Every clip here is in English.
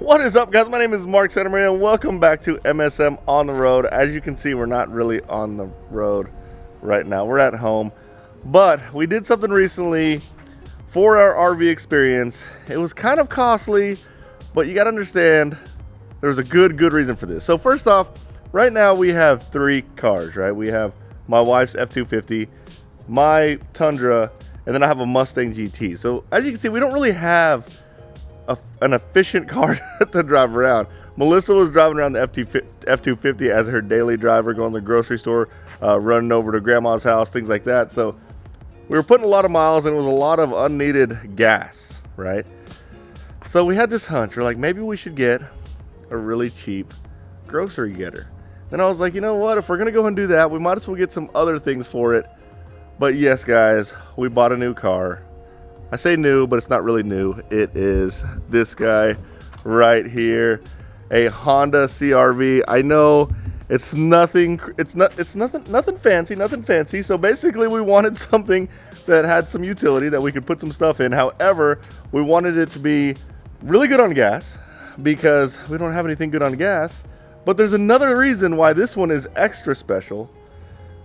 What is up, guys? My name is Mark Santamaria and welcome back to MSM on the road. As you can see, we're not really on the road right now. We're at home, but we did something recently for our RV experience. It was kind of costly, but you got to understand there's a good reason for this. So first off, right now we have three cars, right? We have my wife's F-250, my Tundra, and then I have a Mustang GT. So as you can see, we don't really have an efficient car to drive around. Melissa was driving around the F-250 as her daily driver, going to the grocery store, running over to grandma's house, things like that. So we were putting a lot of miles and it was a lot of unneeded gas, right? So we had this hunch. We're like, maybe we should get a really cheap grocery getter. Then I was like, you know what? If we're going to go and do that, we might as well get some other things for it. But yes, guys, we bought a new car. I say new, but it's not really new. It is this guy right here, a Honda CR-V. I know it's nothing fancy. So basically we wanted something that had some utility that we could put some stuff in. However, we wanted it to be really good on gas because we don't have anything good on gas. But there's another reason why this one is extra special,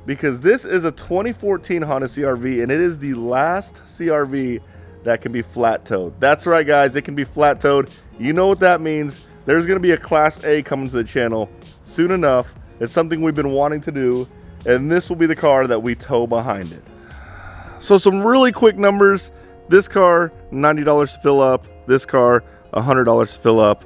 because this is a 2014 Honda CR-V and it is the last CR-V that can be flat towed. That's right, guys, it can be flat towed. You know what that means. There's gonna be a Class A coming to the channel soon enough. It's something we've been wanting to do, and this will be the car that we tow behind it. So some really quick numbers. This car, $90 to fill up. This car, $100 to fill up.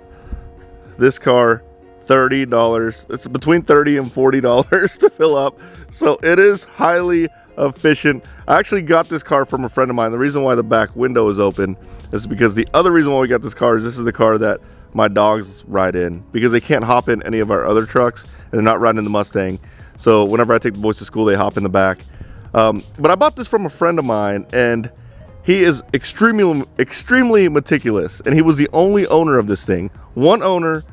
This car, $30. It's between $30 and $40 to fill up. So it is highly efficient. I actually got this car from a friend of mine. The reason why the back window is open is because the other reason why we got this car is this is the car that my dogs ride in, because they can't hop in any of our other trucks and they're not riding in the Mustang. So whenever I take the boys to school, they hop in the back. But I bought this from a friend of mine and he is extremely meticulous, and he was the only owner of this thing. One owner,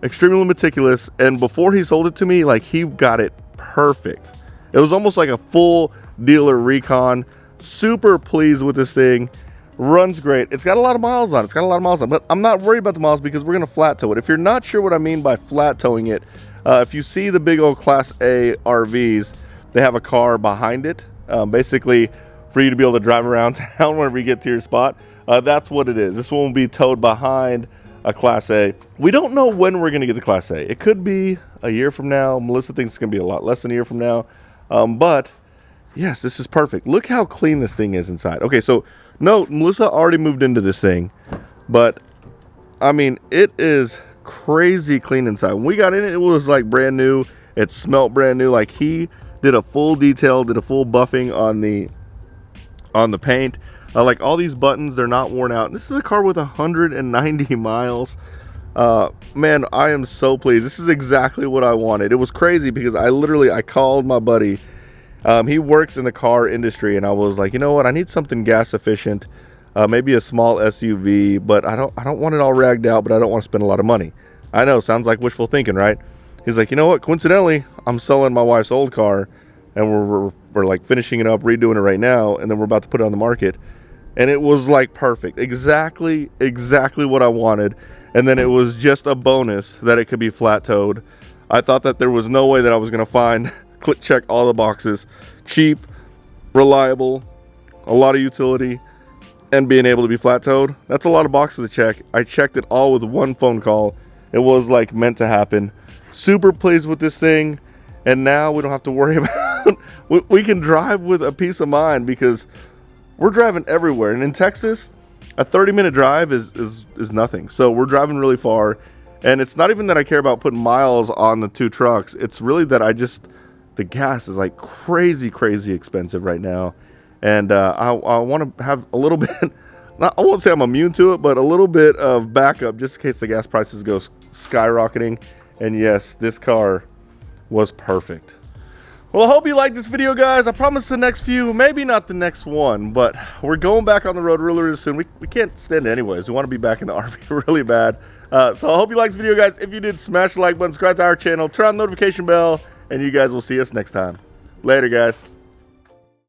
extremely meticulous, and before he sold it to me, like, he got it perfect. It was almost like a full dealer recon. Super pleased with this thing. Runs great. It's got a lot of miles on it. But I'm not worried about the miles because we're going to flat tow it. If you're not sure what I mean by flat towing it, if you see the big old Class A RVs, they have a car behind it, basically for you to be able to drive around town whenever you get to your spot. That's what it is. This one will be towed behind a Class A. We don't know when we're going to get the Class A. It could be a year from now. Melissa thinks it's going to be a lot less than a year from now. But yes, this is perfect. Look how clean this thing is inside. Okay, so no, Melissa already moved into this thing, but I mean, it is crazy clean inside. When we got in it, it was like brand new. It smelled brand new. Like, he did a full detail, did a full buffing on the paint. Like, all these buttons, they're not worn out. This is a car with 190 miles. Man, I am so pleased. This is exactly what I wanted. It was crazy because I called my buddy. He works in the car industry, and I was like, you know what? I need something gas efficient, maybe a small SUV, but I don't want it all ragged out, but I don't want to spend a lot of money. I know, sounds like wishful thinking, right? He's like, you know what? Coincidentally, I'm selling my wife's old car, and we're like finishing it up, redoing it right now, and then we're about to put it on the market. And it was like perfect, exactly what I wanted. And then it was just a bonus that it could be flat towed. I thought that there was no way that I was gonna find, check all the boxes, cheap, reliable, a lot of utility, and being able to be flat towed. That's a lot of boxes to check. I checked it all with one phone call. It was like meant to happen. Super pleased with this thing. And now we don't have to worry about, we can drive with a peace of mind because we're driving everywhere. And in Texas, a 30-minute drive is nothing. So we're driving really far. And it's not even that I care about putting miles on the two trucks. It's really that the gas is like crazy expensive right now. And I want to have a little bit, I won't say I'm immune to it, but a little bit of backup just in case the gas prices go skyrocketing. And yes, this car was perfect. Well, I hope you liked this video, guys. I promise the next few, maybe not the next one, but we're going back on the road really soon. We can't stand it anyways. We want to be back in the RV really bad. So I hope you liked this video, guys. If you did, smash the like button, subscribe to our channel, turn on the notification bell, and you guys will see us next time. Later, guys.